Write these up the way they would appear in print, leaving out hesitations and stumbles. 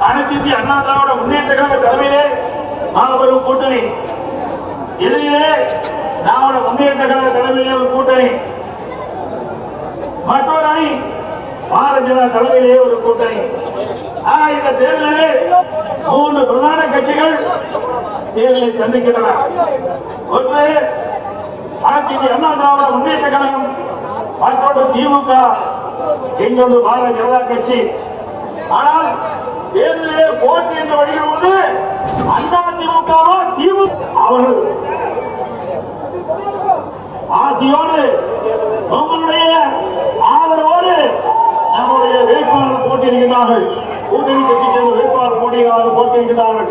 அனைத்து இந்திய அண்ணா திராவிட முன்னேற்ற கழக தலைமையிலே மாபெரும் கூட்டணி. இதிலே திராவிட முன்னேற்ற கழக தலைமையிலே ஒரு கூட்டணி, மற்றொரு அணி பாரதிய ஜனதா தலைமையிலே ஒரு கூட்டணி. இந்த தேர்தலில் 3 பிரதான கட்சிகள் தேர்தலை சந்திக்கின்றன. ஒன்று அனைத்து இந்திய அண்ணா திராவிட முன்னேற்ற கழகம், மற்றொன்று திமுக, இன்னொன்று பாரதிய ஜனதா கட்சி. ஆனால் தேர்தலிலே போட்டி என்று வருகிறது அண்ணா திமுகவோ திமுக அவர்கள் ஆசியோடு உங்களுடைய ஆதரவோடு நம்முடைய வேட்பாளர் போட்டியிடுகிறார்கள். கூட்டணி கட்சி சேர்ந்த வேட்பாளர் போட்டியிடுகிறார்கள்.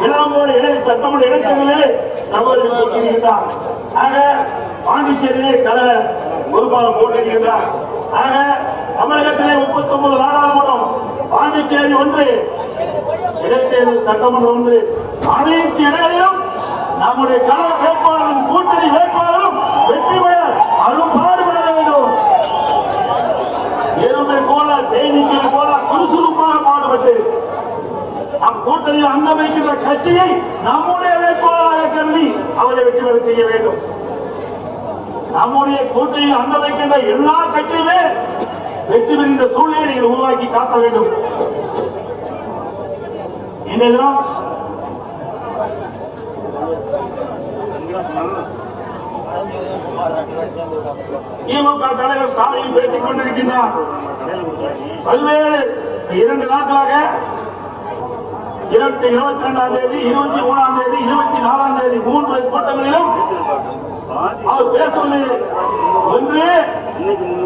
இளங்கோடு இடையே சட்டமன்ற இடைத்தேர்தலில் சகோதரர்கள் போட்டியிடுகிறார். ஆக பாண்டிச்சேரியிலே கள பொறுப்பாளர் போட்டியிடுகிறார். ஆக தமிழகத்திலே 39 நாடாளுமன்றம், பாண்டிச்சேரி ஒன்று, இடைத்தேர்தல் சட்டமன்றம் ஒன்று. அனைத்து இடங்களிலும் நம்முடைய கழக வேட்பாளரும் கூட்டணி வேட்பாளரும் வெற்றி பெற அரும்பாடுபட வேண்டும். எருமை போல தேனீக்களை போல சுறுசுறுப்பாக பாடுபட்டு நம் கூட்டணியில் அங்கம் வைக்கின்ற கட்சியை நம்முடைய வேட்பாளராக கருதி அவரை வெற்றி பெற செய்ய வேண்டும். நம்முடைய கூட்டணியில் அங்கம் வைக்கின்ற எல்லா கட்சியுமே வெற்றி பெறுகின்ற சூழ்நிலை நீங்கள் உருவாக்கி காட்ட வேண்டும். இன்றைய தினம் திமுக தலைவர் ஸ்டாலின் பேசிக் கொண்டிருக்கின்றார். பல்வேறு 2 நாட்களாக 22ஆம் தேதி, 23ஆம் தேதி, 24ஆம் தேதி 3 கூட்டங்களிலும் அவர் பேசுவது ஒன்று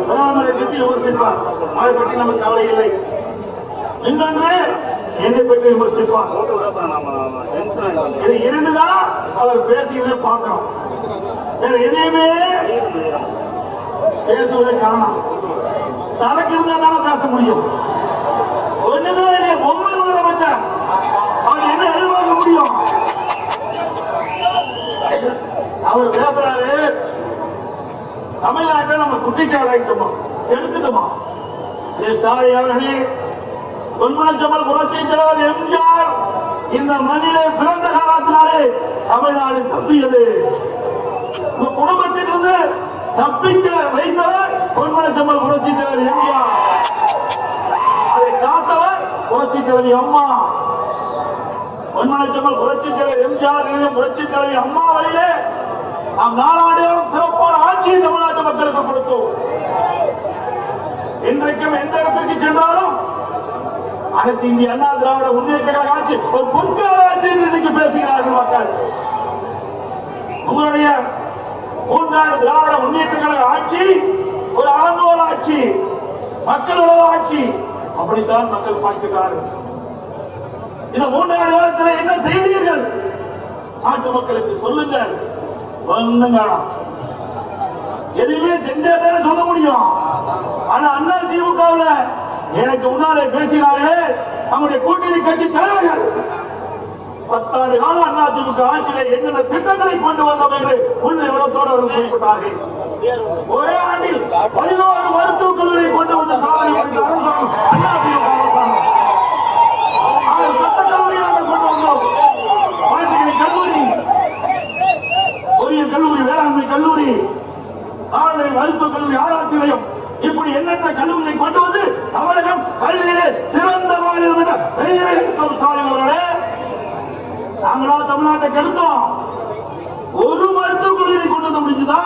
பிரதமரை பற்றி விமர்சிப்பார், அதை பற்றி நமக்கு கவலை இல்லை. இன்னொன்று என்னை பற்றி விமர்சிப்பார். இது 2 தான் அவர் பேசியதை பார்க்கிறோம். வேற எதையுமே பேசுவதை காணோம். சரக்கு இருந்தா தானே பேச முடியும். ஒண்ணுமே இல்லையே, பொம்மை முதலமைச்சர் அவர் என்ன எதிர்பார்க்க முடியும்? அவர் பேசுறாரு, தமிழ்நாட்டை நம்ம குட்டிச்சாராயிட்டோமா, எடுத்துட்டோமா? அவர்களே, பொன்மனச்செம்மல் புரட்சி தலைவர் எம்ஜிஆர் இந்த மண்ணிலே பிறந்த காலத்தினாலே தமிழ்நாடு தப்பியது. குடும்பத்திலிருந்து தப்பிக்க வைத்தவர் பொன்மனச்செம்மல் புரட்சி தலைவர் எம்ஜிஆர். அதை காத்தவர் புரட்சி தலைவி அம்மா. பொன்மனச்செம்மல் புரட்சி தலைவர் எம்ஜிஆர், புரட்சி தலைவி அம்மா வழியிலே நாம் 4 ஆண்டுகளும் சிறப்பான ஆட்சியை தமிழ்நாட்டு மக்களுக்கு கொடுத்தோம். இன்றைக்கும் எந்த இடத்திற்கு சென்றாலும் அனைத்து இந்திய அண்ணா திராவிட முன்னேற்ற கழக ஆட்சி ஒரு பொற்கால ஆட்சி என்று இன்னைக்கு பேசுகிறார்கள் மக்கள். உங்களுடைய 3 திராவிட முன்னேற்ற கழக ஆட்சி ஒரு அலங்கோல ஆட்சி, மக்களோட ஆட்சி, அப்படித்தான் மக்கள் பார்க்கிறார்கள். இந்த 3 காலத்தில் என்ன செய்தீர்கள்? நாட்டு மக்களுக்கு சொல்லுங்கள். ஒண்ணுங்க எதுவுமே செஞ்சாதானே சொல்ல முடியும். ஆனா அண்ணா திமுகவில் எனக்கு முன்னாலே பேசினார்களே நம்முடைய கூட்டணி கட்சி தலைவர்கள், 10 ஆண்டு கால அண்ணா திமுக ஆட்சியிலே என்னென்ன திட்டங்களை கொண்டு வந்தோம் என்று உள் விவரத்தோடு அவர்கள் குறிப்பிட்டார்கள். ஒரே ஆண்டில் 11 மருத்துவக் கல்லூரியை கொண்டு வந்த சாதனை புரிந்த அரசாங்கம் அண்ணா திமுக அரசாங்கம். 6 சட்டக் கல்லூரியை நாங்கள் கொண்டு வந்தோம். பாலிடெக்னிக் கல்லூரி, பொறியியல் கல்லூரி, வேளாண்மை கல்லூரி, கால்நடை மருத்துவக் கல்லூரி, ஆராய்ச்சி நிலையம், இப்படி எண்ணற்ற கல்லூரிகளை கொண்டு வந்து தமிழகம் கல்வியிலே சிறந்த மாநிலம் என்ற பெயரை ஸ்டாலின் அவர்களே, நாங்களா தமிழ்நாட்டை கெடுத்தோம். ஒரு மருத்துவக் கல்லூரி கொண்டு வர முடிஞ்சுதா?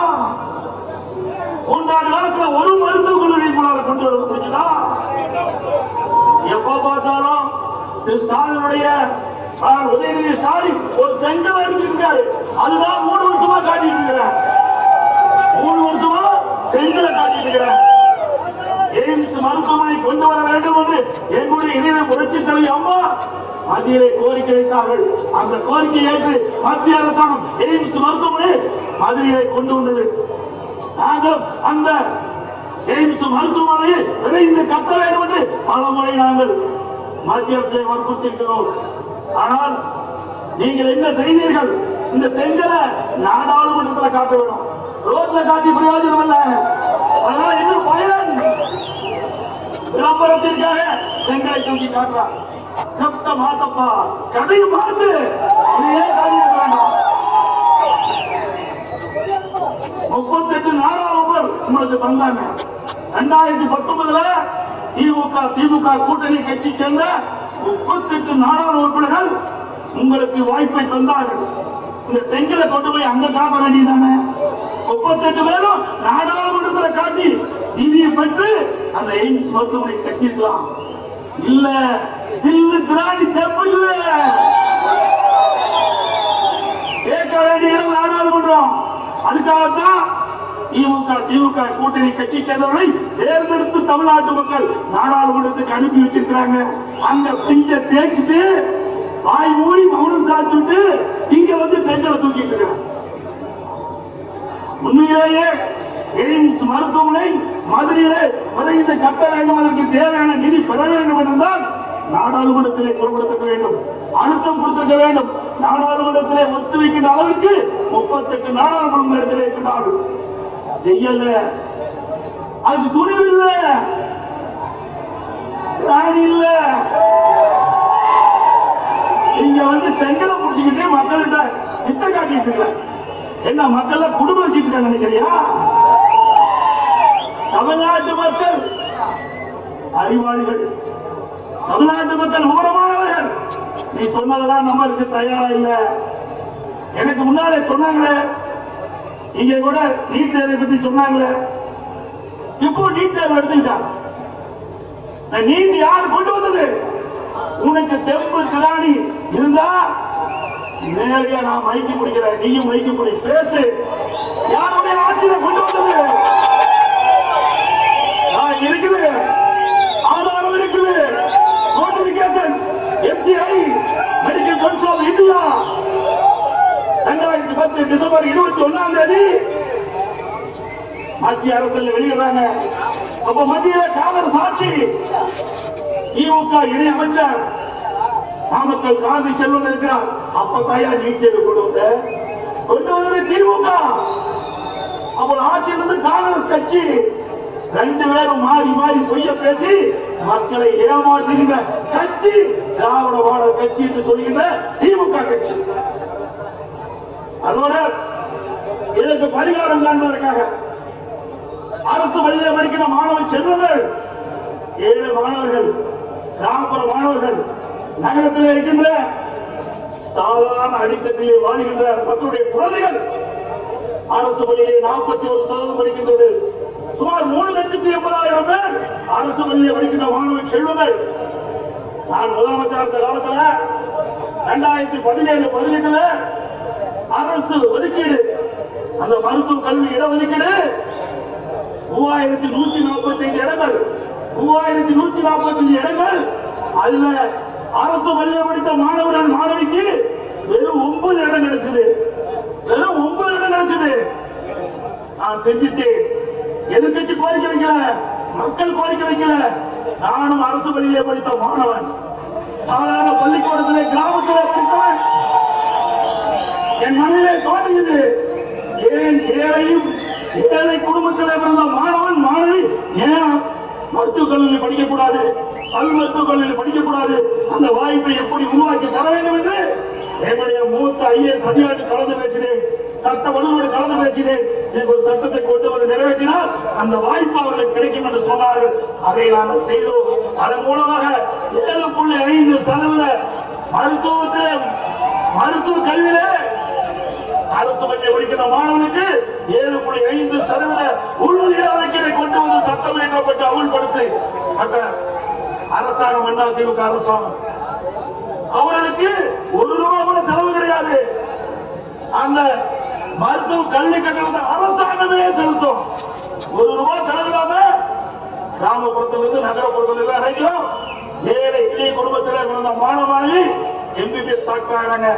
3 ஆண்டு காலத்தில் ஒரு மருத்துவக் கல்லூரி கொண்டு வர முடிஞ்சுதா? எப்ப பார்த்தாலும் ஸ்டாலினுடைய உதயநிதி ஸ்டாலின் ஒரு செங்கல் எடுத்துருக்காரு. அதுதான் 3 வருஷமா காட்டிட்டு இருக்கிறேன். 3 வருஷமா செங்கலை காட்டிட்டு இருக்கிறேன். எய்ம்ஸ் மருத்துவமனை கொண்டு வர வேண்டும் என்று எங்களுடைய இதய புரட்சி தலைவி அம்மா மத்தியிலே கோரிக்கை வைத்தார்கள். அந்த கோரிக்கையை ஏற்று மத்திய அரசாங்கம் எய்ம்ஸ் மருத்துவமனை மதுரையை கொண்டு வந்தது. நாங்கள் அந்த எய்ம்ஸ் மருத்துவமனையை விரைந்து கட்ட வேண்டும் என்று பல முறை நாங்கள் மத்திய அரசை வற்புறுத்திருக்கிறோம். ஆனால் நீங்கள் என்ன செய்தீர்கள்? இந்த செங்கலை நாடாளுமன்றத்தில் காட்ட வேண்டும், ரோட்ல காட்டி பிரயோஜனம் அல்ல. அதனால என்ன பயன்? விளம்பரத்திற்காக செங்கலை தூக்கி காட்டுறார். கப்ட மாத்தப்பா கதையை மாத்து. இதையே காட்டிட்டு வேண்டாம். 38 நாடாளுமன்ற உங்களுக்கு வந்தாங்க. 2019 திமுக கூட்டணி கட்சி சேர்ந்த 38 நாடாளுமன்ற உறுப்பினர்கள் உங்களுக்கு வாய்ப்பை தந்தார்கள். இந்த செங்கலை கொண்டு போய் அங்க காப்ப வேண்டியதானே? 38 பேரும் நாடாளுமன்றத்தில் காட்டி நிதியை பெற்று அந்த எய்ம்ஸ் மருத்துவமனை கட்டிருக்கலாம். இல்ல தில்லு திராணி தெம்பு இல்ல. கேட்க வேண்டிய இடம் நாடாளுமன்றம். அதுக்காகத்தான் திமுக கூட்டணி கட்சி சேர்ந்தவர்களை தேர்ந்தெடுத்து தமிழ்நாட்டு மக்கள் நாடாளுமன்றத்துக்கு அனுப்பி வச்சிருக்கிறாங்க. அங்க பிஞ்ச தேய்ச்சிட்டு வாய் மூடி மௌனம் சாச்சுட்டு இங்க வந்து செங்கலை தூக்கிட்டு இருக்கிறாங்க. உண்மையிலேயே எய்ம்ஸ் மருத்துவமனை மதுரையிலே விரைந்து கட்ட வேண்டும். அதற்கு தேவையான நிதி பெற வேண்டும் என்றால் நாடாளுமன்றத்திலே பொருட்படுத்த வேண்டும், அழுத்தம் கொடுத்திருக்க வேண்டும். நாடாளுமன்றத்திலே ஒத்து வைக்கின்ற அளவுக்கு 38 நாடாளுமன்ற இடத்திலே இருக்கிறார்கள். செய்யல, அதுக்கு துணிவு இல்ல, திராணி இல்ல. இங்க வந்து செங்கலை புடிச்சுக்கிட்டு மக்கள்கிட்ட வித்த காட்டிட்டு இருக்க. என்ன மக்கள் குடும்ப வச்சுட்டு இருக்க நினைக்கிறியா? தமிழ்நாட்டு மக்கள் அறிவாளிகள், தமிழ்நாட்டு மக்கள் விவரமானவர்கள். நீ சொன்னதெல்லாம் நம்பருக்கு தயாரா இல்ல. எனக்கு முன்னாலே சொன்னாங்களே, இங்க கூட நீட் தேர்வை பத்தி சொன்னாங்களே, இப்போ நீட் தேர்வு எடுத்துக்கிட்டாங்க. நீட் யார் கொண்டு வந்தது? உனக்கு தெம்பு திராணி இருந்தா நேரடியா நான் மைக்கு பிடிக்கிறேன், நீயும் மைக்கு பிடி, பேசு. யாருடைய ஆட்சியில கொண்டு வந்தது? இருக்குது, ஆதாரம் இருக்குது. Notification MCI medical council of India 2010 December 21 மத்திய அரசு வெளியிடுறாங்க. அப்ப மத்திய காங்கிரஸ் ஆட்சி, திமுக இணை அமைச்சர் நாமக்கல் காந்தி செல்வன் இருக்கிறார். அப்ப தயார் நீட் தேர்வு கொண்டு வந்தது திமுக. அப்ப ஆட்சியிலிருந்து காங்கிரஸ் கட்சி ரெண்டு பேரும் மாறி மாறி பொய்ய பேசி மக்களை ஏமாற்றுகின்ற கட்சி திராவிட மாடல் கட்சி என்று சொல்கின்ற திமுக கட்சி. அதோட இதற்கு பரிகாரம் காண்பதற்காக அரசு வழியில் படிக்கிற மாணவ செல்வங்கள், ஏழை மாணவர்கள், கிராமப்புற மாணவர்கள், நகரத்தில் இருக்கின்ற சாதாரண அடித்தட்டிலே வாழ்கின்ற மக்களுடைய குழந்தைகள் அரசு பள்ளியிலே 41% படிக்கின்றது. சுமார் 3,80,000 பேர் அரசு பள்ளியிலே படிக்கின்ற மாணவ செல்வங்கள். நான் முதலமைச்சர் இருந்த காலத்துல 2017-18 அரசு ஒதுக்கீடு, அந்த மருத்துவ கல்வி இடஒதுக்கீடு 3145 இடங்கள், 3145 இடங்கள். அதுல அரசு பள்ளியில் படித்த மாணவர்கள் மாணவிக்கு வெறும் 9 இடம் கிடைச்சது. வெறும் 9 இடம் கிடைச்சது. நான் சிந்தித்தேன், எதிர்கட்சி கோரிக்கை வைக்கல, மக்கள் கோரிக்கை வைக்கல. நானும் அரசு பள்ளியிலே படித்த மாணவன், சாதாரண பள்ளிக்கூடத்திலே கிராமத்திலே படித்தவன். என் மனதிலே தோன்றியது, ஏன் ஏழை குடும்பத்திலே பிறந்த மாணவன் மாணவி ஏன் மருத்துவக் கல்லூரியில் படிக்கக்கூடாது, பல் மருத்துவக் கல்லூரியில் படிக்கக்கூடாது? அந்த வாய்ப்பை எப்படி உருவாக்கி தர வேண்டும் என்று என்னுடைய மூத்த ஐஏஎஸ் அதிகாரி கலந்து பேசினேன், சட்ட வல்லுநரோடு கலந்து பேசினேன். இதுக்கு ஒரு சட்டத்தை கொண்டு வந்து நிறைவேற்றினால் அந்த வாய்ப்பு அவர்களுக்கு கிடைக்கும் என்று சொன்னார்கள். அதை நாங்கள் செய்தோம். அதன் மூலமாக 7.5% மருத்துவ கல்வியிலே அரசு பள்ளியை படிக்கின்ற மாணவனுக்கு 7.5% உள்ளூர் இடஒதுக்கீடை கொண்டு வந்து சட்டம் இயற்றப்பட்டு அமல்படுத்தி அரசாங்கம் அண்ணா திமுக அரசாங்கம். அவர்களுக்கு ₹1 கூட செலவு கிடையாது. அந்த மருத்துவ கல்வி கட்டணத்தை அரசாங்கமே செலுத்தும். ₹1 செலவிடாம கிராமப்புறத்திலிருந்து நகரப்புறத்தில் வரைக்கும் ஏழை எளிய குடும்பத்தில் பிறந்த மாணவர்கள் எம்பிபிஎஸ் டாக்டர் ஆகிறாங்க,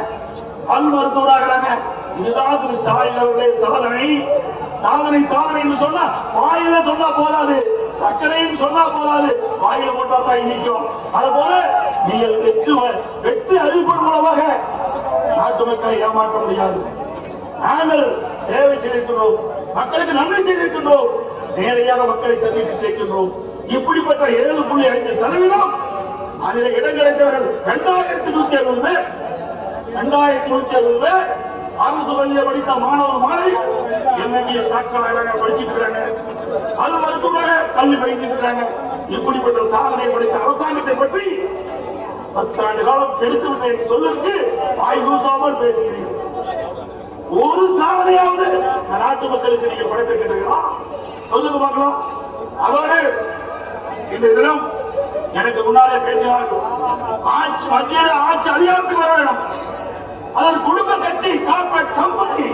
பல் மருத்துவர் ஆகிறாங்க. இதுதான் திரு ஸ்டாலின் அவர்களே சாதனை. சாதனை சாதனை என்று சொன்னா வாயில சொன்னா போதாது, சர்க்கரையும் சொன்னா போதாது, வாயில போட்டா தான் நிற்கும். அதுபோல நீங்கள் வெற்றி அறிவிப்பின் மூலமாக நாட்டு மக்களை ஏமாற்ற முடியாது. நாங்கள் சேவை செய்திருக்கின்றோம், மக்களுக்கு நன்மை செய்திருக்கின்றோம், நேரடியாக மக்களை சந்தித்து சேர்க்கின்றோம். இப்படிப்பட்ட 7.5% அதில் இடம் கிடைத்தவர்கள் 2160 பேர். 2160 பேர் அரசு பள்ளியை படித்த மாணவ மாணவிகள் MBBS டாக்டராக படிச்சுட்டு இருக்காங்க. அது மருத்துவராக கல்வி பயின்று இருக்காங்க. இப்படிப்பட்ட சாதனை படைத்த அரசாங்கத்தை பற்றி 10 ஆண்டு காலம் கெடுத்து விட்டேன் என்று சொல்லுக்கு வாய் கூசாமல் பேசுகிறீர்கள். ஒரு சாதனையாவது இந்த நாட்டு மக்களுக்கு நீங்க படைத்திருக்கிறீர்களா? சொல்லுங்க பார்க்கலாம். அதோடு இன்றைய தினம் எனக்கு முன்னாலே பேசினார்கள், மத்தியில் ஆட்சி அதிகாரத்துக்கு வர வேண்டும். அதன் குடும்ப கட்சி கார்பரேட் கம்பெனி,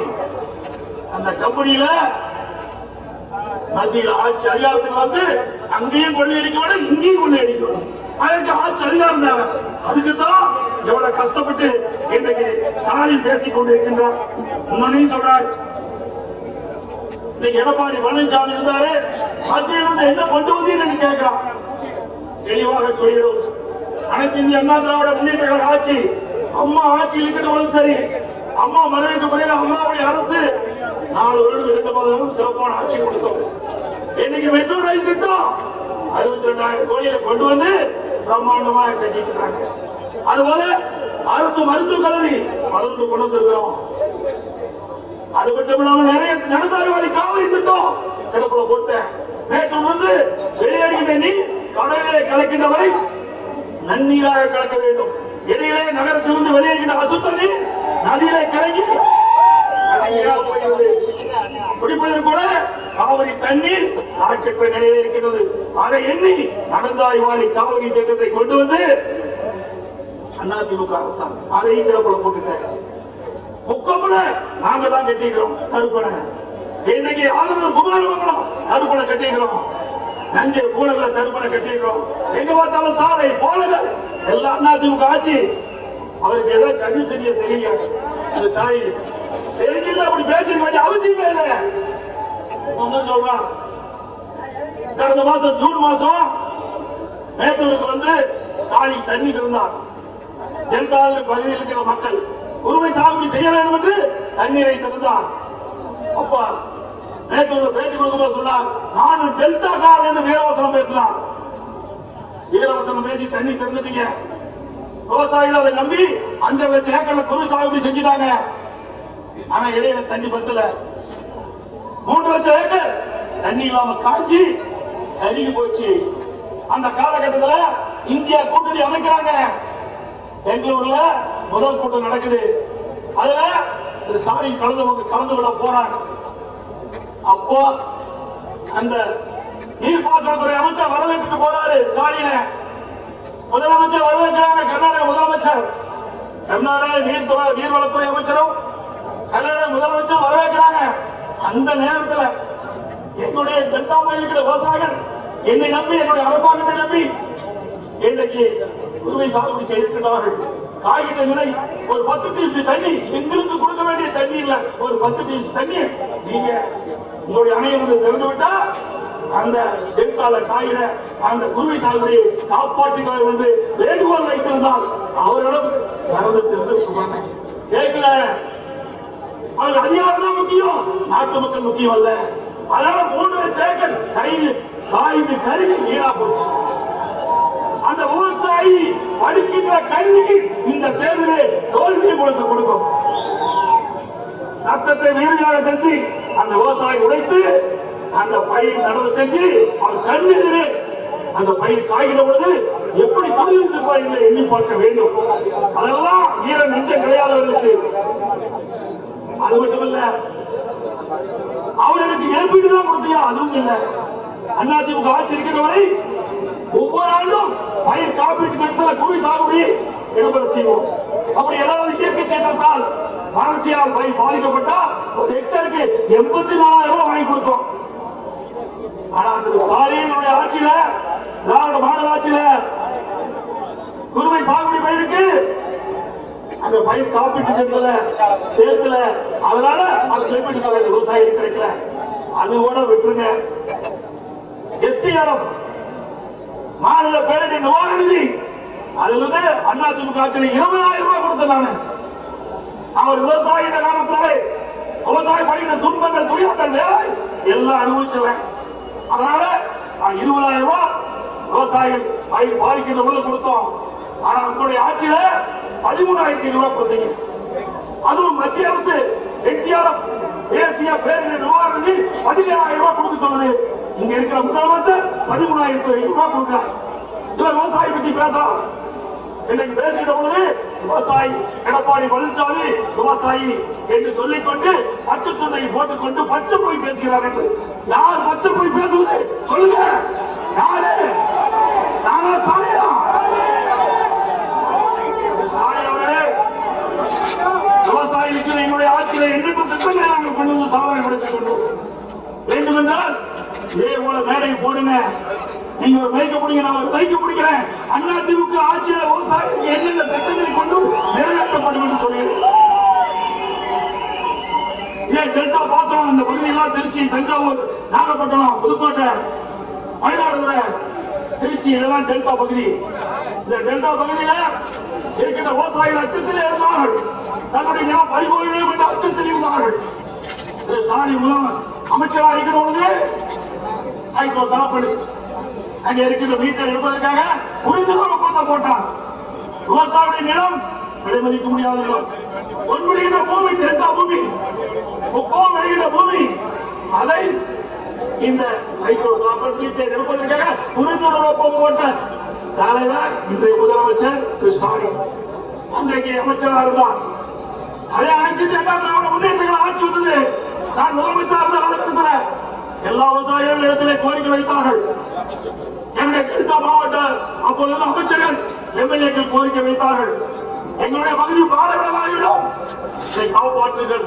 அந்த கம்பெனியில மத்தியில் ஆட்சி அதிகாரத்துக்கு வந்து அங்கேயும் கொள்ளையடிக்க வேண்டும், இங்கேயும் கொள்ளையடிக்க வேண்டும். அதற்கு ஆட்சி அதிகாரம் தேவை. அதுக்குதான் எவ்வளவு கஷ்டப்பட்டு இன்றைக்கு ஸ்டாலின் பேசிக் கொண்டிருக்கின்றார். உண்மையும் சொல்றாரு. இன்னைக்கு எடப்பாடி பழனிசாமி இருந்தாரு, மத்தியில் இருந்து என்ன கொண்டு வந்து கேட்கிறான். தெளிவாக சொல்கிறோம், அனைத்து இந்திய அண்ணா திராவிட முன்னேற்ற கழக ஆட்சி, அம்மா ஆட்சியில் இருக்கிறவங்களும் சரி, அம்மா மறைவுக்கு பிறகு அம்மாவுடைய அரசு 4 வருடம் 2 மாதங்களும் சிறப்பான ஆட்சி கொடுத்தோம். இன்னைக்கு மெட்ரோ ரயில் திட்டம் 62,000 கோடியில கொண்டு வந்து பிரம்மாண்டமாக கட்டிட்டு இருக்காங்க. அதுபோல அரசு மருத்துவக் கல்லூரி 11 கொண்டு வந்திருக்கிறோம். அது மட்டும் இல்லாமல் நிறைய நடுதாரி காவிரி திட்டம் கிடப்புல போட்ட நேற்று வந்து வெளியேறுகின்ற நீர் கடலிலே கலக்கின்ற வரை நன்னீராக கலக்க வேண்டும். இடையிலே நகரத்திலிருந்து வெளியேறுகின்ற அசுத்த நீர் நதியிலே கலங்கி குடிப்பதற்கு கூட காவிரி தண்ணீர் நாட்கற்ற நிலையில இருக்கிறது. அதை எண்ணி நடந்தாய்வாளி காவிரி திட்டத்தை கொண்டு வந்து அதிமுக அரசாங்கம் அதையும் கிடப்புல போட்டுட்டாங்க. முக்கம்புல நாங்க தான் கட்டிக்கிறோம் தடுப்பணை. இன்னைக்கு ஆளுநர் குமாரமங்கலம் தடுப்பணை கட்டிக்கிறோம். நஞ்சை பூனல தடுப்பணை கட்டிக்கிறோம். எங்க பார்த்தாலும் சாலை போலகள் எல்லாம் அதிமுக ஆட்சி. அவருக்கு ஏதோ கண்ணு சரியா தெரியல. தெரிஞ்சல அப்படி பேச வேண்டிய அவசியமே இல்லை. சொல்றான், கடந்த மாசம் ஜூன் மாசம் மேட்டூருக்கு வந்து ஸ்டாலின் தண்ணி திறந்தார். டெல்டா பகுதியில் இருக்கிற மக்கள் குறுவை சாகுபடி செய்ய வேண்டும் என்று தண்ணீரை திறந்தார். அப்ப மேட்டூர்ல பேட்டி கொடுக்கும்போது சொன்னார், நானும் டெல்டா கார் என்று வீரவசனம் பேசினார். வீரவசனம் பேசி தண்ணி திறந்துட்டீங்க. விவசாயிகள் அதை நம்பி 5 லட்சம் ஏக்கர்ல குறுவை சாகுபடி செஞ்சுட்டாங்க. ஆனா இடையில தண்ணி பத்தல. 3 லட்சம் ஏக்கர் தண்ணி இல்லாம காஞ்சி கருகி போச்சு. அந்த காலகட்டத்தில் இந்தியா கூட்டணி அமைக்கிறாங்க. பெங்களூர்ல முதல் கூட்டம் நடக்குது. அதுல ஸ்டாலின் கலந்து கொள்ள போறாங்க. அப்போ அந்த நீர்ப்பாசனத்துறை அமைச்சர் வரவேற்று போறாரு ஸ்டாலின. முதலமைச்சர் வரவேற்கிறாங்க. கர்நாடக முதலமைச்சர், கர்நாடக நீர்வளத்துறை அமைச்சரும் கர்நாடக முதலமைச்சர் வரவேற்கிறாங்க. அந்த நேரத்தில் என்னுடைய டெல்டாவில் இருக்கிற விவசாயிகள் என்னை நம்பி, என்னுடைய அரசாங்கத்தை நம்பி இன்றைக்கு குறுவை சாகுபடி செய்திருக்கிறார்கள். காய்கிட்ட நிலை ஒரு 10 பீஸ் தண்ணி எங்களுக்கு கொடுக்க வேண்டிய தண்ணி இல்ல. ஒரு 10 பீஸ் தண்ணி நீங்க உங்களுடைய அணையை திறந்து விட்டா அந்த டெல்டால காய்கிற அந்த குறுவை சாகுபடியை காப்பாற்றுகிறார் என்று வேண்டுகோள் வைத்திருந்தால் அவர்களும் திறந்து கேட்கல. அவர்கள் அதிகாரம் தான் முக்கியம், நாட்டு மக்கள் முக்கியம் அல்ல. அதனால 3 லட்சம் ஏக்கர் காய்ந்து கருகி வீணா போச்சு. அந்த விவசாயி அடிக்கின்ற கண்ணீர் இந்த தேர்தலில் தோல்வியை கொடுக்கும். ரத்தத்தை வீரமாக செஞ்சு அந்த விவசாயி உடைத்து அந்த பயிர் நடவு செஞ்சு அவர் கண்ணீரே அந்த பயிர் காய்கிற பொழுது எப்படி குடியிருப்பார் என்று எண்ணி பார்க்க வேண்டும். அதெல்லாம் ஈர நெஞ்சம் கிடையாதவர்களுக்கு. அது மட்டுமல்ல, அவர்களுக்கு இழப்பீடு தான் கொடுத்தியா, அதுவும் இல்லை. அதிமுக ஆட்சி இருக்கிற வரை ஒவ்வொரு ஆண்டும் பயிர் காப்பீட்டு திட்டத்தில் குறுவை சாகுபடி இடம்பெற செய்வோம். அப்படி ஏதாவது இயற்கை சீற்றத்தால் வறட்சியால் பயிர் பாதிக்கப்பட்டால் ஒரு ஹெக்டருக்கு 84,000 ரூபாய் வாங்கி கொடுத்தோம். ஆனா அந்த ஸ்டாலினுடைய ஆட்சியில, திராவிட மாடல் ஆட்சியில குறுவை சாகுபடி பயிருக்கு அந்த பயிர் காப்பீட்டு திட்டத்துல சேர்த்துல, அதனால அது குறிப்பிட்டு விவசாயிகளுக்கு கிடைக்கல. அது கூட விட்டுருங்க. SCRF மாநில பேரிடர் நிவாரண நிதி, அதுல இருந்து அதிமுக ஆட்சியில் 20,000 ரூபாய் கொடுத்த நானு. அவர் விவசாயிட காரணத்தினாலே விவசாய பணியிட துன்பங்கள், துயரங்கள், வேலை எல்லாம் அனுபவிச்சவன். அதனால 20,000 ரூபாய் விவசாயிகள் பாதிக்கின்ற பொழுது கொடுத்தோம். ஆனா உங்களுடைய ஆட்சியில 13,500 ரூபாய் கொடுத்தீங்க. அதுவும் மத்திய அரசு என்டிஆர்எஃப் தேசிய பேரிடர் நிவாரண நிதி 17,000 ரூபாய் கொடுக்க சொல்லுது. இங்க இருக்கிற முதலமைச்சர் 13,500 ரூபாய் கொடுக்கிறார். இவர் விவசாயி பத்தி பேசலாம். இன்னைக்கு பேசுகிற பொழுது விவசாயி எடப்பாடி பழனிசாமி விவசாயி என்று சொல்லிக்கொண்டு பச்சை துண்டை போட்டுக்கொண்டு பச்சை போய் பேசுகிறார் என்று. யார் பச்சை போய் பேசுவது சொல்லுங்க? யாரு? நானா ஸ்டாலினா? ஸ்டாலின் அவர்களே, விவசாயிகளுக்கு எங்களுடைய ஆட்சியில எண்ணற்ற திட்டங்களை நாங்கள் கொண்டு வந்து சாதனை படுத்திக் கொண்டோம். வேண்டும் என்றால் இதே போல மேடையை போடுங்க. நீங்க ஒரு மைக்க பிடிங்க, நான் ஒரு மைக்க பிடிக்கிறேன். அண்ணா திமுக ஆட்சியில விவசாயிகளுக்கு என்னென்ன திட்டங்களை கொண்டு நிறைவேற்றப்படும் என்று சொல்கிறேன். ஏன் டெல்டா பாசனம் இந்த பகுதியெல்லாம் திருச்சி, தஞ்சாவூர், நாகப்பட்டினம், புதுக்கோட்டை, மயிலாடுதுறை, திருச்சி இதெல்லாம் டெல்டா பகுதி. இந்த டெல்டா பகுதியில இருக்கின்ற விவசாயிகள் அச்சத்திலே இருந்தார்கள். தன்னுடைய நிலம் பறிபோயிடும் என்ற அச்சத்தில் இருந்தார்கள். ஸ்டாலின் முதல்வர் அமைச்சராக இருக்கிற பொழுது ஹைகோர்ட் தரப்படு அங்க இருக்கின்ற மீட்டர் எடுப்பதற்காக புரிந்துணர்வு ஒப்பந்தம் போட்டார். விவசாய நிலம் விலைமதிக்க முடியாத நிலம், ஒன்றுகின்ற பூமி, டெல்டா பூமி, முப்போம் விளைகின்ற பூமி, அதை இந்த ஹைகோர்ட் மீட்டர் எடுப்பதற்காக புரிந்துணர்வு ஒப்பந்தம் போட்ட தலைவர் இன்றைய முதலமைச்சர் திரு ஸ்டாலின். அன்றைக்கு அமைச்சராக இருந்தார். அதே அனைத்து திராவிட முன்னேற்றங்கள் ஆட்சி வந்தது. நான் முதலமைச்சராக இருந்த காலகட்டத்தில் எல்லா விவசாயிகள் இடத்திலே கோரிக்கை வைத்தார்கள். என்னுடைய டெல்டா மாவட்ட அப்போது அமைச்சர்கள் எம்எல்ஏக்கள் கோரிக்கை வைத்தார்கள். எங்களுடைய பகுதி பாலைவனமாகிவிடும், இதை காப்பாற்றுங்கள்,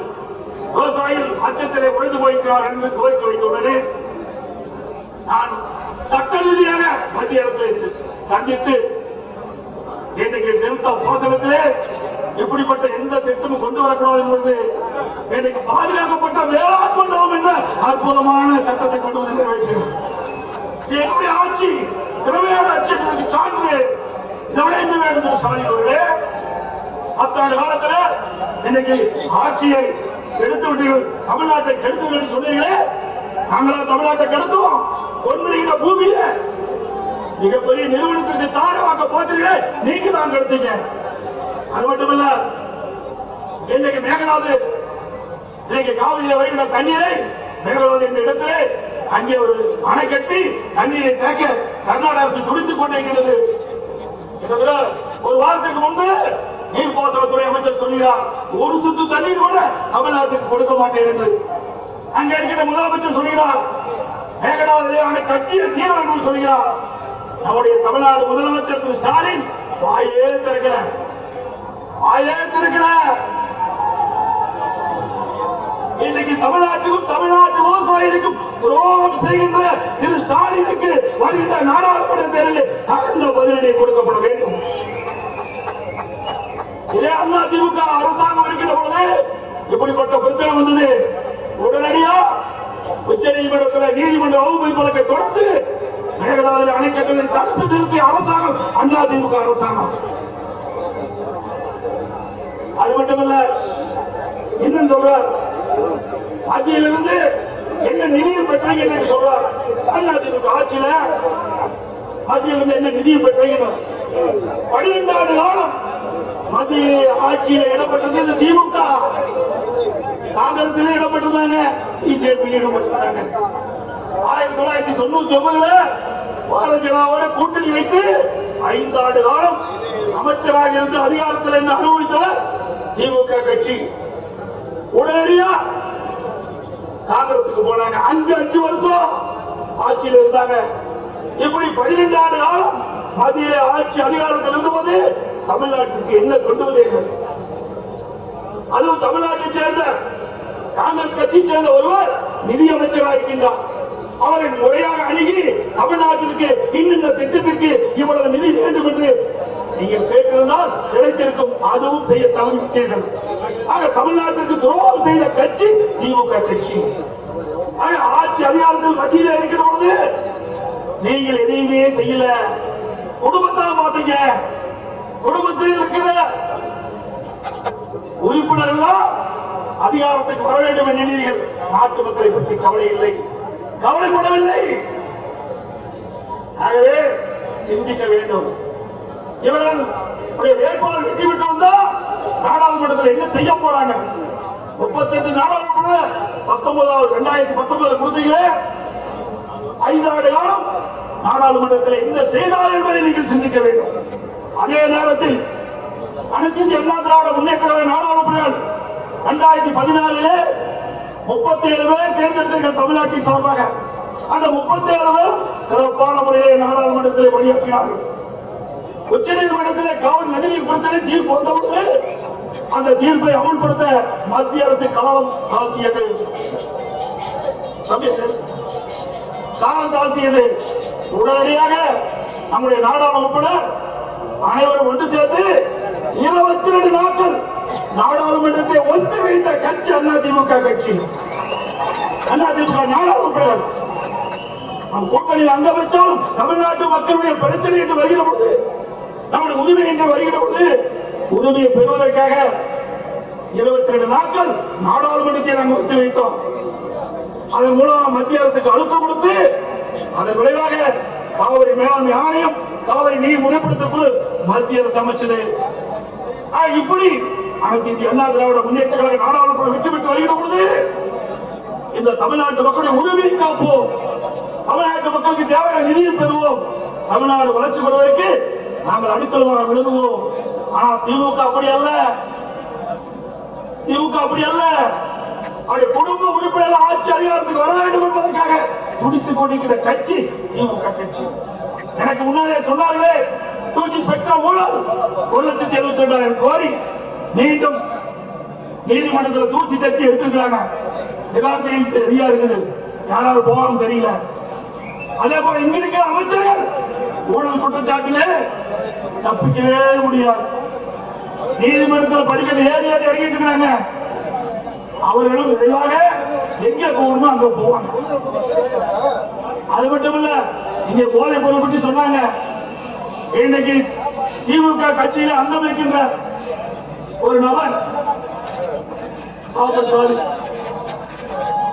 விவசாயிகள் அச்சத்திலே உழைந்து போயிருக்கிறார்கள் என்று கோரிக்கை வைத்துள்ளது. நான் சட்ட ரீதியாக மத்திய அரசை சந்தித்து இன்றைக்கு டெல்டா பாசனத்திலே இப்படிப்பட்ட எந்த திட்டமும் கொண்டு வரக்கூடாது என்பது இன்றைக்கு பாதுகாக்கப்பட்ட வேளாண் மண்டலம் என்ற அற்புதமான சட்டத்தை கொண்டு வந்து நிறைவேற்றினோம். என்னுடைய ஆட்சி திறமையான ஆட்சி என்பதற்கு சான்று நிறைவேற்ற வேண்டும். ஸ்டாலின் அவர்களே, 10 ஆண்டு காலத்தில் இன்னைக்கு ஆட்சியை எடுத்து விட்டீர்கள், தமிழ்நாட்டை கெடுத்து என்று சொன்னீங்களே. நாங்களா தமிழ்நாட்டை கெடுத்தோம்? பொன்முடிகின்ற பூமியில மிகப்பெரிய நிறுவனத்திற்கு தாரவாக்க போட்டீங்களே, நீங்க தான் கெடுத்தீங்க. அது மட்டுமல்ல, இன்னைக்கு மேகநாடு இன்னைக்கு காவிரியில் வருகின்ற தண்ணீரை மேகநாடு என்ற இடத்திலே அங்கே ஒரு அணை கட்டி தண்ணீரை தேக்க கர்நாடக அரசு துடித்துக் கொண்டிருக்கிறது. ஒரு வாரத்துக்கு முன்பு நீர்ப்பாசனத்துறை அமைச்சர் சொல்கிறார், ஒரு சுத்து தண்ணீர் கூட தமிழ்நாட்டுக்கு கொடுக்க மாட்டேன் என்று. அங்க இருக்கிற முதலமைச்சர் சொல்கிறார், மேகநாதிலே அணை கட்டிய தீர்வு என்று சொல்கிறார். நம்முடைய தமிழ்நாடு முதலமைச்சர் திரு ஸ்டாலின் வாயே திறக்கல. இன்னைக்கு தமிழ்நாட்டுக்கும் தமிழ்நாட்டு விவசாயிகளுக்கும் துரோகம் செய்கின்ற திரு ஸ்டாலினுக்கு வருகின்ற நாடாளுமன்ற தேர்தலில் தகுந்த பதிலடி கொடுக்கப்பட வேண்டும். இதே அண்ணா திமுக அரசாங்கம் இருக்கின்ற பொழுது இப்படிப்பட்ட பிரச்சனை வந்தது. உடனடியா உச்ச நீதிமன்றத்தில் நீதிமன்ற வகுப்பு வழக்கை தொடர்ந்து மேகதாதுல அணை கட்டுவதை தடுத்து நிறுத்திய அரசாங்கம் அண்ணா திமுக அரசாங்கம். அது மட்டுமல்ல, இன்னும் சொல்றார், மத்தியிலிருந்து என்ன நிதியம் பெற்றீங்க என்று சொல்றார். அண்ணா திமுக ஆட்சியில மத்தியிலிருந்து என்ன நிதியம் பெற்றீங்க? 12 ஆண்டு காலம் மத்திய ஆட்சியில் இடம்பெற்றது திமுக, காங்கிரஸில் இடம்பெற்றிருந்தாங்க, பிஜேபியில் இடம்பெற்றிருந்தாங்க. 1999 பாரதிய ஜனதாவோட கூட்டணி வைத்து 5 ஆண்டு காலம் அமைச்சராக இருந்து அதிகாரத்தில் இருந்து அனுபவித்தவர் திமுக கட்சி. உடனடியா காங்கிரசுக்கு போனாங்க. 5 வருஷம் ஆட்சியில் இருந்தாங்க. இப்படி 12 ஆண்டு காலம் மத்திய ஆட்சி அதிகாரத்தில் இருந்தபோது தமிழ்நாட்டுக்கு என்ன கொண்டு வந்தீர்கள்? அதுவும் தமிழ்நாட்டை சேர்ந்த காங்கிரஸ் கட்சியை சேர்ந்த ஒருவர் நிதியமைச்சராக இருக்கின்றார். அவரை முறையாக அணுகி தமிழ்நாட்டிற்கு இந்த திட்டத்திற்கு இவ்வளவு நிதி வேண்டும் என்று நீங்கள் கேட்டிருந்தால் கிடைத்திருக்கும். அதுவும் செய்ய தவறிவிட்டீர்கள். ஆக தமிழ்நாட்டிற்கு துரோகம் செய்த கட்சி திமுக கட்சி. ஆட்சி அதிகாரத்தில் மத்தியில் இருக்கிற பொழுது நீங்கள் எதையுமே செய்யல. குடும்பத்தான் பார்த்தீங்க. குடும்பத்தில் இருக்கிற உறுப்பினர்கள் அதிகாரத்துக்கு வர வேண்டும் என்கிறீர்கள். நாட்டு மக்களை பற்றி கவலை இல்லை, கவலைப்படவில்லை. ஆகவே சிந்திக்க வேண்டும். இவர்கள் வேட்பாளர் வெற்றி பெற்று வந்தா நாடாளுமன்றத்தில் என்ன செய்ய போறாங்க? 38 நாடாளுமன்ற 2019 கொடுத்தீங்களே, 5 ஆண்டு காலம் நாடாளுமன்றத்தில் என்ன செய்தார் என்பதை நீங்கள் சிந்திக்க வேண்டும். அதே நேரத்தில் அனைத்து இந்திய அண்ணா திராவிட முன்னேற்ற கழக நாடாளுமன்றங்கள் 2014 37 பேர் தேர்ந்தெடுத்தீர்கள் தமிழ்நாட்டின் சார்பாக. அந்த 37 பேர் சிறப்பான முறையில் நாடாளுமன்றத்தில் பணியாற்றினார்கள். உச்ச நீதிமன்றத்திலே காவிரி நதிநீர் பிரச்சனை தீர்ப்பு வந்தபோது அந்த தீர்ப்பை அமல்படுத்த மத்திய அரசு காலம் தாழ்த்தியது. உடனடியாக நம்முடைய நாடாளுமன்ற அனைவரும் ஒன்று சேர்ந்து 22 நாட்கள் நாடாளுமன்றத்தை ஒத்தி வைத்த கட்சி அதிமுக கட்சி. அதிமுக நாடாளுமன்றம் கூட்டணியில் அங்க வச்சாலும் தமிழ்நாட்டு மக்களுடைய பிரச்சனை என்று வருகிற பொழுது, நம்முடைய உரிமை என்று வருகிற பொழுது, உரிமையை பெறுவதற்காக 22 நாட்கள் நாடாளுமன்றத்தை நாங்கள் ஒத்தி வைத்தோம். அதன் மூலம் மத்திய அரசுக்கு அழுத்தம் கொடுத்து அதன் விளைவாக காவிரி மேலாண்மை ஆணையம், காவிரி நீர் முறைப்படுத்த குழு மத்திய அரசு அமைச்சது. இப்படி அனைத்து இந்திய அண்ணா திராவிட முன்னேற்ற கழக நாடாளுமன்றம் வெற்றி பெற்று வருகிற பொழுது இந்த தமிழ்நாட்டு மக்களுடைய உரிமையை காப்போம், தமிழ்நாட்டு மக்களுக்கு தேவையான நிதியை பெறுவோம், தமிழ்நாடு வளர்ச்சி பெறுவதற்கு நாங்கள் அடித்தளமாக விழுங்குவோம். ஆனால் திமுக அப்படி அல்ல. அவருடைய குடும்ப உறுப்பினர் ஆட்சி அதிகாரத்துக்கு வர வேண்டும் என்பதற்காக துடித்துக் கொண்டிருக்கிற கட்சி திமுக கட்சி. எனக்கு முன்னாலே சொன்னார்களே, 2G ஸ்பெக்ட்ரம் ஊழல் 1,72,000 கோடி மீண்டும் நீதிமன்றத்தில் தூசி தட்டி எடுத்திருக்கிறாங்க. விவாதத்தில் தெரியா இருக்குது, யாராவது போவாரும் தெரியல. அதே போல இங்க இருக்கிற அமைச்சர்கள் ஊழல் குற்றச்சாட்டிலே தப்பிக்கவே முடியாது. நீதிமன்றத்தில் படிக்கட்டு ஏறி இறங்கிட்டு இருக்கிறாங்க. அவர்களும் விரைவாக எங்க போகணுமோ அங்க போவாங்க. அது மட்டுமல்ல, இங்க போதை பொருள் பற்றி சொன்னாங்க. இன்னைக்கு திமுக கட்சியில அங்கம் வைக்கின்ற ஒரு நபர்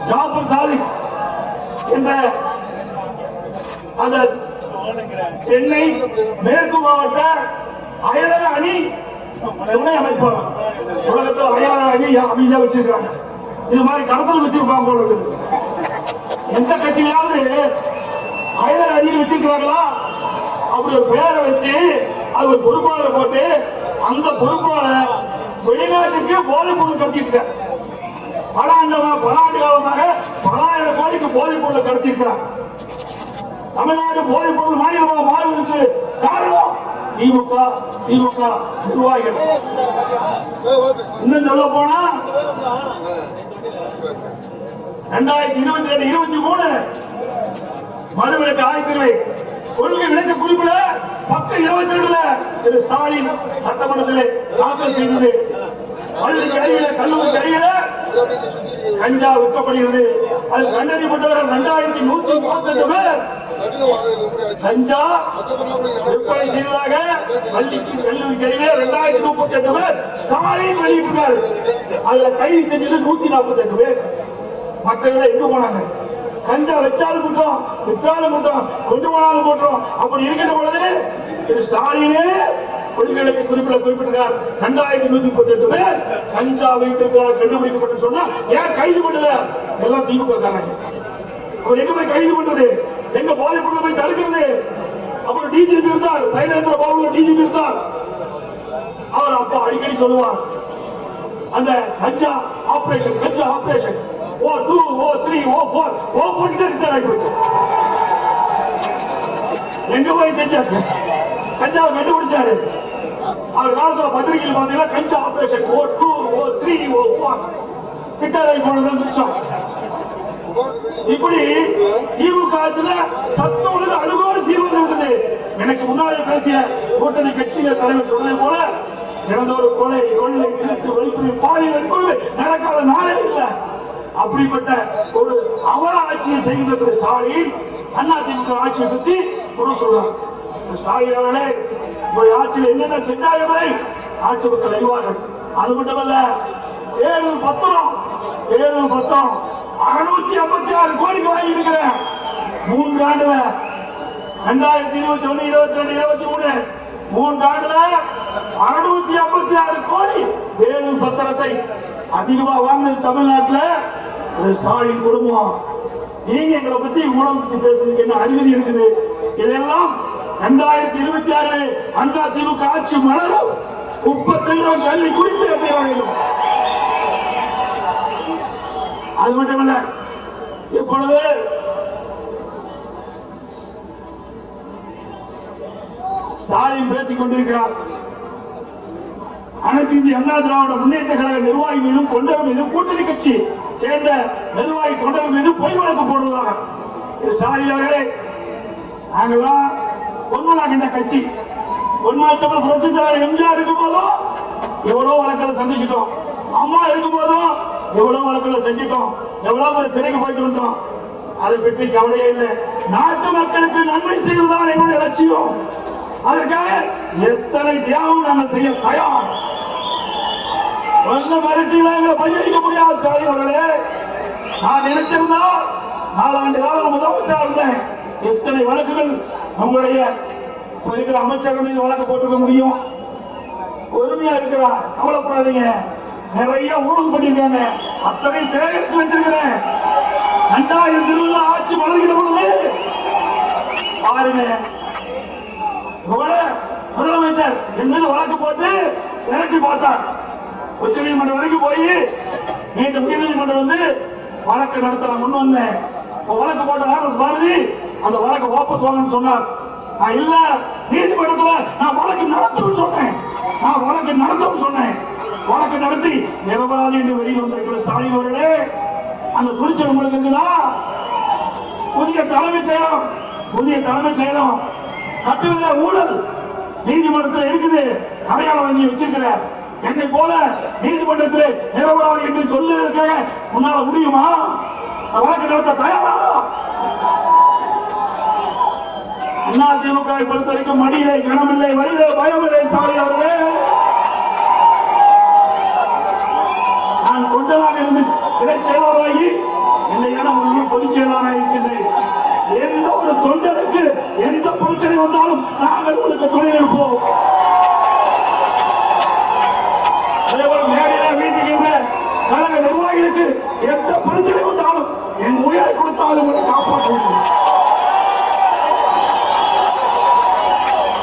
ஜாபர் சாதிக் என்ற அந்த சென்னை மேற்கு மாவட்ட அயலக அணி துணை அமைப்பாளர். உலகத்தில் அயலக அணி அமைதியா வச்சிருக்காங்க. இது மாதிரி கடத்தல் வச்சிருப்பாங்க போல இருக்குது. எந்த கட்சியிலாவது அயலக அணியில் வச்சிருக்கிறாங்களா? அப்படி ஒரு பேரை வச்சு அது ஒரு பொறுப்பாளரை போட்டு அந்த பொறுப்பாளர் வெளிநாட்டுக்கு போதைப் பொருள் கடத்திட்டு இருக்க. பல ஆண்டு காலமாக பல ஆயிரம் கோடிக்கு போதைப் பொருளை கடத்திருக்கிறார். தமிழ்நாடு போதைப் பொருள் மாநிலமாக மாறுவதற்கு காரணம் திமுக நிர்வாகிகள். இன்னும் சொல்ல போனா 2022-23 மறுவிலக்கு ஆயத்திலே கொள்கை விளக்க குறிப்பிட பக்கம் 22 திரு ஸ்டாலின் சட்டமன்றத்திலே தாக்கல் செய்தது. பள்ளிக்கு அருகில கல்லூரிக்கு அருகில கஞ்சா விற்கப்படுகிறது. அது கண்டறியப்பட்டவர்கள் 2138 பேர் கஞ்சா விற்பனை செய்ததாக பள்ளிக்கு கல்லூரிக்கு அருகில 2038 பேர் ஸ்டாலின் வெளியிட்டிருக்காரு. அதுல கைது செஞ்சது 148 பேர். மக்கள் எங்க போனாங்க? கஞ்சா வச்சாலும் கூட்டம், விற்றாலும் கூட்டம், கொண்டு போனாலும் கூட்டம். அப்படி இருக்கின்ற பொழுது திரு ஸ்டாலினே கொள்கைகளுக்கு குறிப்பிட்டிருக்கார். 2138 பேர் கஞ்சா வைத்திருக்கிறார் கண்டுபிடிக்கப்பட்டு சொன்னா ஏன் கைது பண்ணல? எல்லாம் திமுக காரங்க. அவர் எங்க போய் கைது பண்றது? எங்க போதைப் பொருளை போய் தடுக்கிறது? அப்புறம் டிஜிபி இருந்தார், சைலேந்திர பாபு டிஜிபி இருந்தார். அவர் அப்பா அடிக்கடி சொல்லுவார், அந்த கஞ்சா ஆபரேஷன் O2, O3, O4 எங்க போய் செஞ்சாங்க? கஞ்சாவை கண்டுபிடிச்சாரு. அவர் காலத்துல பத்திரிகையில் பாத்தீங்கன்னா கஞ்சா ஆபரேஷன் O2, O3, O4 கிட்டரை போனதான் மிச்சம். இப்படி திமுக ஆட்சியில சட்டம் ஒழுங்கு அழுகோடு சீர்வது விட்டது. எனக்கு முன்னாலே பேசிய கூட்டணி கட்சிகள் தலைவர் சொன்னது போல இறந்தோரு கொலை, கொள்ளை, திருட்டு, வெளிப்படை, பாலியல் என்பது நடக்காத நாளே இல்லை. அப்படிப்பட்ட ஒரு அவல ஆட்சியை செய்கின்ற திரு ஸ்டாலின் அதிமுக ஆட்சியை பற்றி குறை சொல்றார். ஸ்டாலின் அவர்களே, உங்களுடைய ஆட்சியில் என்னென்ன செஞ்சார் என்பதை நாட்டு மக்கள் அறிவார்கள். அது மட்டுமல்ல, தேர்தல் பத்திரம் 656 கோடிக்கு வாங்கி இருக்கிறேன். 3 ஆண்டுல 2021, 22, 23 மூன்றாண்டுல 656 கோடி தேர்வு பத்திரத்தை அதிகமா வாங்கினது தமிழ்நாட்டில் ஸ்டாலின் குடும்பம். நீங்க எங்களை பத்தி ஊழல் பத்தி பேசுறதுக்கு என்ன அறிகுறி இருக்குது? இதெல்லாம் 2026 அண்ணா திமுக ஆட்சி மலரும். குப்பத்தெல்லாம் தள்ளி குடித்து வேண்டும். அது மட்டுமல்ல, இப்பொழுது ஸ்டாலின் பேசிக் கொண்டிருக்கிறார். அனைத்து இந்திய அண்ணா திராவிட முன்னேற்ற கழக நிர்வாகி மீதும் தொண்டர் மீதும் கூட்டணி கட்சி சேர்ந்த நிர்வாகி தொண்டர் மீது பொய் வழக்கு போடுவதாக. ஸ்டாலின் அவர்களே, நாங்கெல்லாம் பொன்மலாகின்ற கட்சி. பொன்மலச்சம்பல் புரட்சி தலைவர் எம்ஜிஆர் இருக்கும் போதும் எவ்வளவு வழக்குகளை சந்திச்சிட்டோம். அம்மா இருக்கும் போதும் எவ்வளவு வழக்குகளை செஞ்சிட்டோம். எவ்வளவு சிறைக்கு போயிட்டு வந்தோம். அதை பற்றி கவலையே இல்லை. நாட்டு மக்களுக்கு நன்மை செய்வதுதான் என்னுடைய லட்சியம். அதற்காக எத்தனை தியாகம் நாங்கள் செய்ய தயார். ஒன்னு மிரட்டிலாம் எங்களை பதிலளிக்க முடியாது. ஸ்டாலின் அவர்களே, நான் நினைச்சிருந்தா 4 ஆண்டு காலம் முதலமைச்சர் இருந்தேன். எத்தனை வழக்குகள் உங்களுடைய இருக்கிற அமைச்சர்கள் மீது வழக்கு போட்டுக்க முடியும். பொறுமையா இருக்கிறார், கவலைப்படாதீங்க. நிறைய ஊழல் பண்ணிருக்காங்க, அத்தனை சேகரித்து வச்சிருக்கிறேன். 2020 ஆட்சி வளர்கிற பொழுது பாருங்க, முதலமைச்சர் என் மீது வழக்கு போட்டு விரட்டி பார்த்தார். உச்ச நீதிமன்றம் வரைக்கும் போய் மீண்டும் உயர்நீதிமன்றம் வந்து வழக்கு நடத்த முன் வந்தேன். வழக்கு போட்ட ஆர்எஸ் பாரதி அந்த வழக்கு வாபஸ் வாங்கன்னு சொன்னார். நான் இல்ல, நீதிமன்றத்தில் நான் வழக்கு நடத்தும் சொன்னேன். வழக்கு நடத்தி நிரபராதி என்று வெளியில் வந்திருக்கிற ஸ்டாலின் அவர்களே, அந்த துணிச்சல் உங்களுக்கு இருக்குதா? புதிய தலைமைச் செயலம் கட்டுவத ஊழல் நீதிமன்றத்தில் இருக்குது. அடையாளம் வாங்கி வச்சிருக்கிற என்னை போல நீதிமன்றத்தில் நிரபராதி என்று சொல்லுவதற்காக உன்னால முடியுமா? வழக்கு நடத்த தயாரா? அண்ணா திமுக பொறுத்த வரைக்கும் மடியிலே கனமில்லை, வழியிலே பயமில்லை. ஸ்டாலின் அவர்களே, நான் தொண்டனாக இருந்து இடைச் செயலாளராகி என்னையான பொதுச் செயலாளராக இருக்கின்றேன். எந்த ஒரு தொண்டனுக்கு எந்த பிரச்சனை வந்தாலும் நாங்கள் உங்களுக்கு துணை இருப்போம். அதேபோல மேடையில வீட்டுக்கின்ற கழக நிர்வாகிகளுக்கு எந்த பிரச்சனை வந்தாலும் என் உயிரை கொடுத்தாலும் உங்களை காப்பாற்றுவோம்.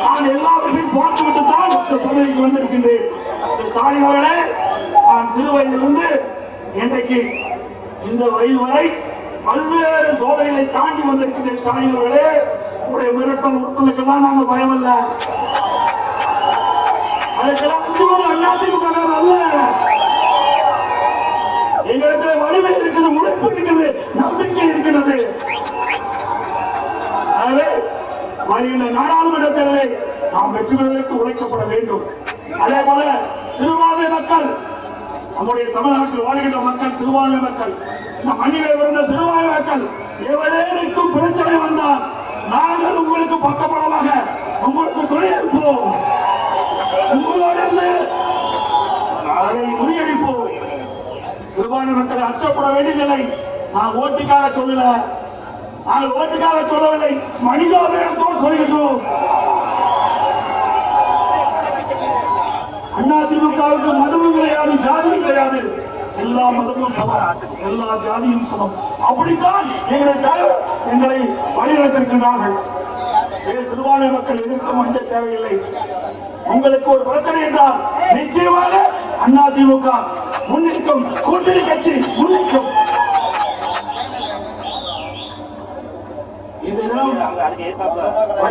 நான் எல்லாவற்றையும் பார்த்துவிட்டு தான் இந்த பதவிக்கு வந்திருக்கின்றேன். ஸ்டாலின் அவர்களே, நான் சிறு வயதிலிருந்து இன்றைக்கு இந்த வயது வரை பல்வேறு சோதனைகளை தாண்டி வந்திருக்கின்ற ஸ்டாலின் அவர்களே, உங்களுடைய மிரட்டல் உறுப்பினருக்கெல்லாம் நாங்கள் பயமல்ல. அதுக்கெல்லாம் அதிமுக அல்ல. எங்களிடத்தில் வலிமை இருக்கிறது, உழைப்பு இருக்கிறது, நம்பிக்கை இருக்கிறது. வருகின்ற நாடாளுமன்ற தேர்தலை நாம் வெற்றி பெறுவதற்கு உழைக்கப்பட வேண்டும். அதே போல சிறுபான்மை மக்கள், நம்முடைய தமிழ்நாட்டில் வாழ்கின்ற மக்கள், சிறுபான்மை மக்கள், இந்த மண்ணிலே பிறந்த சிறுபான்மை மக்கள், எவரேனுக்கும் பிரச்சனை வந்தால் நாங்கள் உங்களுக்கு பக்கபலமாக உங்களுக்கு துணை இருப்போம். உங்களோடு அதை முறியடிப்போம். சிறுபான்மை மக்களை அச்சப்பட வேண்டியதில்லை. நான் ஓட்டுக்காக சொல்லல, நாங்கள் ஓட்டுக்காக சொல்லவில்லை, மனிதாபிமானத்தோடு சொல்கிறோம். அதிமுகவுக்கு மதமும் கிடையாது, ஜாதியும் கிடையாது. எல்லா மதமும் சமம், எல்லா ஜாதியும் சமம். அப்படித்தான் எங்களை வழிநடத்திருக்கின்றார்கள். சிறுபான்மை மக்கள் எதிர்க்கும் அஞ்ச தேவையில்லை. உங்களுக்கு ஒரு பிரச்சனை என்றால் நிச்சயமாக அதிமுக முன்னிற்கும், கூட்டணி கட்சி முன்னிற்கும்.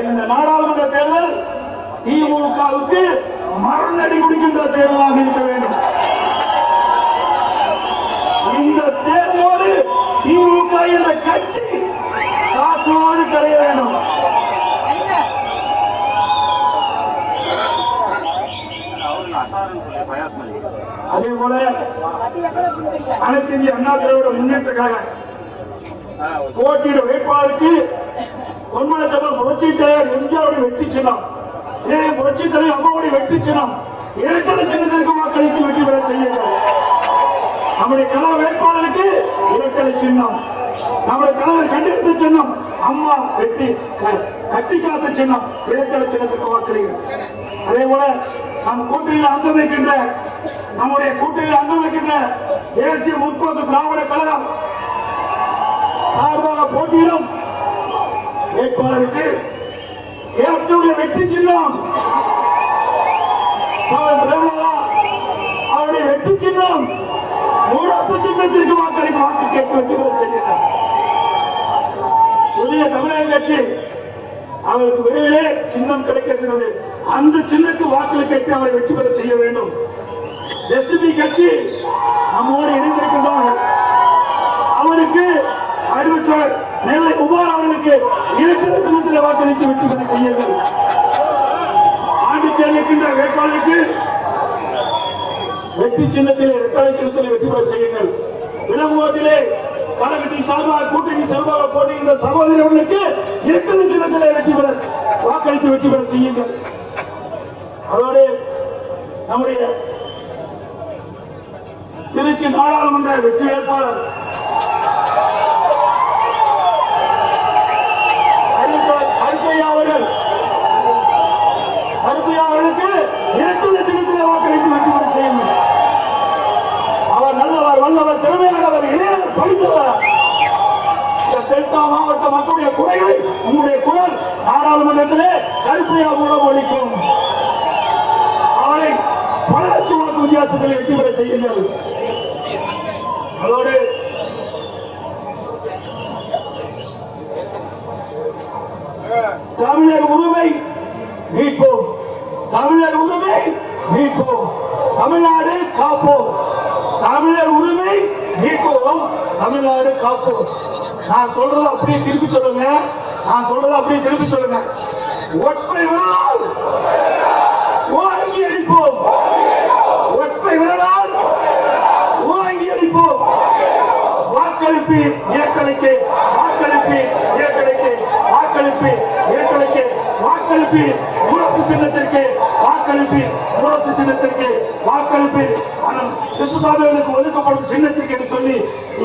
இந்த நாடாளுமன்ற தேர்தல் திமுகவுக்கு மரணடி குடிக்கின்ற தேர்தலாக இருக்க வேண்டும். இந்த தேர்தலோடு திமுக என்ற கட்சி காற்றோடு கரைய வேண்டும். அதே போல அனைத்து இந்திய அண்ணா திராவிட முன்னேற்ற கழக போட்டியிட வேட்பாளருக்கு பொன்மலச்சம்பல் புரட்சி தலைவர் எம்ஜிஆருடைய வெற்றி சின்னம், புரட்சி தலைவர் அம்மாவுடைய வெற்றி சின்னம், இரட்டை சின்னத்திற்கு வாக்களித்து வெற்றி பெற செய்யுங்கள். நம்முடைய கழக வேட்பாளருக்கு இரட்டை சின்னம், நம்முடைய தலைவர் கண்டித்த சின்னம் அம்மா வெட்டி கட்டி காத்த சின்னம் இரட்டை சின்னத்துக்கு வாக்களிக்கிறோம். அதே போல நம் கூட்டணியில் அங்கம் வைக்கின்ற நம்முடைய கூட்டணியில் அங்கம் வைக்கின்ற தேசிய முற்போக்கு திராவிட கழகம் சார்பாக போட்டியிடும் வேட்பாளருக்கு கேப்டனுடைய வெற்றி சின்னம் அவருடைய வெற்றி சின்னம் முரசு சின்னத்திற்கு வாக்களிக்கும் வாக்கு கேட்டு வெற்றி பெற செய்கிறார். புதிய தமிழக கட்சி அவருக்கு விரைவிலே சின்னம் கிடைக்கிறது. அந்த சின்னத்துக்கு வாக்களை கேட்டு அவரை வெற்றி பெற செய்ய வேண்டும். எஸ்டிபி கட்சி நம்மோடு இணைந்திருக்கின்றார்கள். அவருக்கு அறிவிச்சவர் நெல்லை உமார் அவர்களுக்கு இரட்டை சின்னத்தில் வாக்களித்து வெற்றி பெற செய்யுங்கள். ஆண்டிச்சேரி இருக்கின்ற வேட்பாளருக்கு வெற்றி சின்னத்திலே இரட்டை சின்னத்தில் வெற்றி பெற செய்யுங்கள். விளம்போட்டிலே கழகத்தின் சார்பாக கூட்டணி சார்பாக போட்டியின்ற சகோதரர்களுக்கு இரட்டை சின்னத்திலே வெற்றி பெற வாக்களித்து வெற்றி பெற செய்யுங்கள். அதோடு நம்முடைய திருச்சி நாடாளுமன்ற வெற்றி வேட்பாளர் அவர்களுக்கு இரட்டை சின்னத்திலே வாக்களித்து வெற்றி பெற செய்யுங்கள். அவர் நல்லவர், வல்லவர், திறமையானவர், இளைஞர், படித்தவர். டெல்டா மாவட்ட மக்களுடைய குறைகளை உங்களுடைய குரல் நாடாளுமன்றத்திலே கருப்பையா மூலம் ஒழிக்கும். அவரை பல லட்சம் வாக்கு வித்தியாசத்தில் வெற்றி பெற செய்யுங்கள். அதோடு தமிழர் உரிமை மீட்போம், தமிழர் உரிமை மீட்போம், தமிழ்நாடு காப்போம், தமிழர் உரிமை மீட்போம், தமிழ்நாடு காப்போம். நான் சொல்றதை அப்படியே திருப்பி சொல்லுங்க, நான் சொல்றதை அப்படியே திருப்பி சொல்லுங்க. ஒற்றை விரலால் ஓங்கி அடிப்போம், ஒற்றை விரலால் ஓங்கி அடிப்போம். வாக்களிப்பு இயக்கலைக்கு, வாக்களிப்பு இயக்கலைக்கு, வாக்களிப்பு இயக்கலைக்கு, வாக்களிப்பு முரசு சின்னத்திற்கு, வாக்களிப்பு முரசு சின்னத்திற்கு, வாக்களிப்பு கிருஷ்ணசாமிகளுக்கு ஒதுக்கப்படும் சின்னத்திற்கு என்று சொல்லி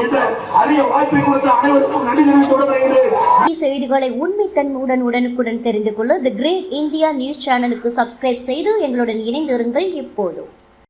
இந்த அரிய வாய்ப்பை கொடுத்த அனைவருக்கும் நன்றி தெரிவித்து வருகிறேன். செய்திகளை உண்மைத்தன்மையுடன் உடனுக்குடன் தெரிந்து கொள்ள தி கிரேட் இந்தியா நியூஸ் சேனலுக்கு சப்ஸ்கிரைப் செய்து எங்களுடன் இணைந்திருங்கள். எப்போதும்